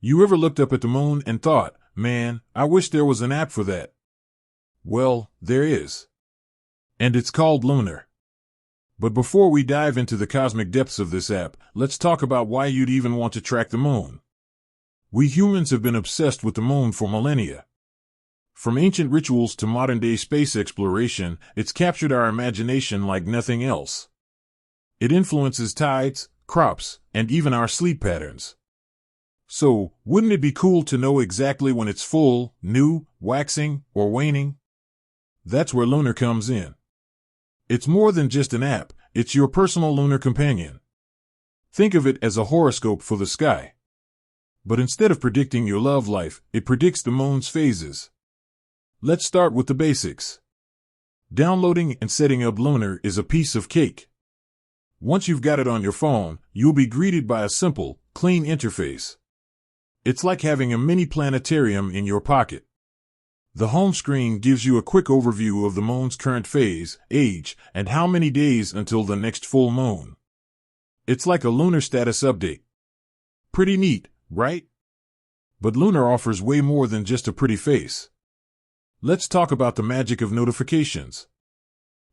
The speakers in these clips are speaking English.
You ever looked up at the moon and thought, man, I wish there was an app for that? Well, there is. And it's called Lunar. But before we dive into the cosmic depths of this app, let's talk about why you'd even want to track the moon. We humans have been obsessed with the moon for millennia. From ancient rituals to modern-day space exploration, it's captured our imagination like nothing else. It influences tides, crops, and even our sleep patterns. So, wouldn't it be cool to know exactly when it's full, new, waxing, or waning? That's where Lunar comes in. It's more than just an app, it's your personal lunar companion. Think of it as a horoscope for the sky. But instead of predicting your love life, it predicts the moon's phases. Let's start with the basics. Downloading and setting up Lunar is a piece of cake. Once you've got it on your phone, you'll be greeted by a simple, clean interface. It's like having a mini planetarium in your pocket. The home screen gives you a quick overview of the moon's current phase, age, and how many days until the next full moon. It's like a lunar status update. Pretty neat, right? But Lunar offers way more than just a pretty face. Let's talk about the magic of notifications.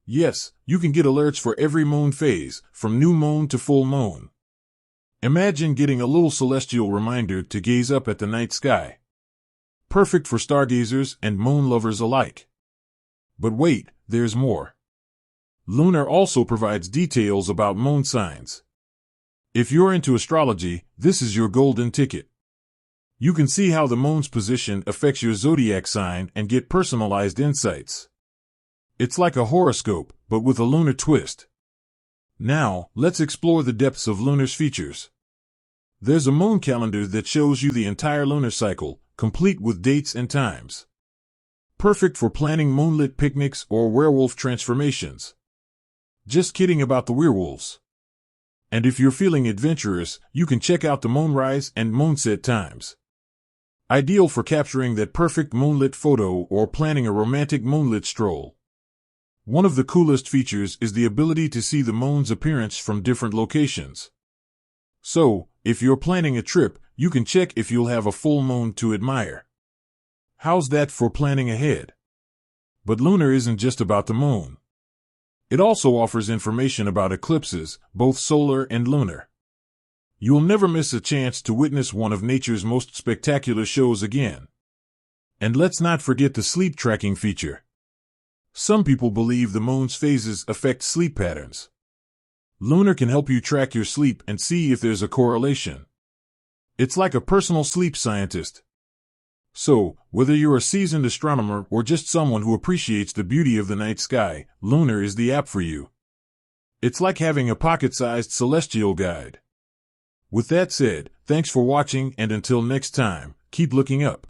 Yes, you can get alerts for every moon phase, from new moon to full moon. Imagine getting a little celestial reminder to gaze up at the night sky. Perfect for stargazers and moon lovers alike. But wait, there's more. Lunar also provides details about moon signs. If you're into astrology, this is your golden ticket. You can see how the moon's position affects your zodiac sign and get personalized insights. It's like a horoscope, but with a lunar twist. Now, let's explore the depths of Lunar's features. There's a moon calendar that shows you the entire lunar cycle, complete with dates and times. Perfect for planning moonlit picnics or werewolf transformations. Just kidding about the werewolves. And if you're feeling adventurous, you can check out the moonrise and moonset times. Ideal for capturing that perfect moonlit photo or planning a romantic moonlit stroll. One of the coolest features is the ability to see the moon's appearance from different locations. So, if you're planning a trip, you can check if you'll have a full moon to admire. How's that for planning ahead? But Lunar isn't just about the moon. It also offers information about eclipses, both solar and lunar. You'll never miss a chance to witness one of nature's most spectacular shows again. And let's not forget the sleep tracking feature. Some people believe the moon's phases affect sleep patterns. Lunar can help you track your sleep and see if there's a correlation. It's like a personal sleep scientist. So, whether you're a seasoned astronomer or just someone who appreciates the beauty of the night sky, Lunar is the app for you. It's like having a pocket-sized celestial guide. With that said, thanks for watching, and until next time, keep looking up.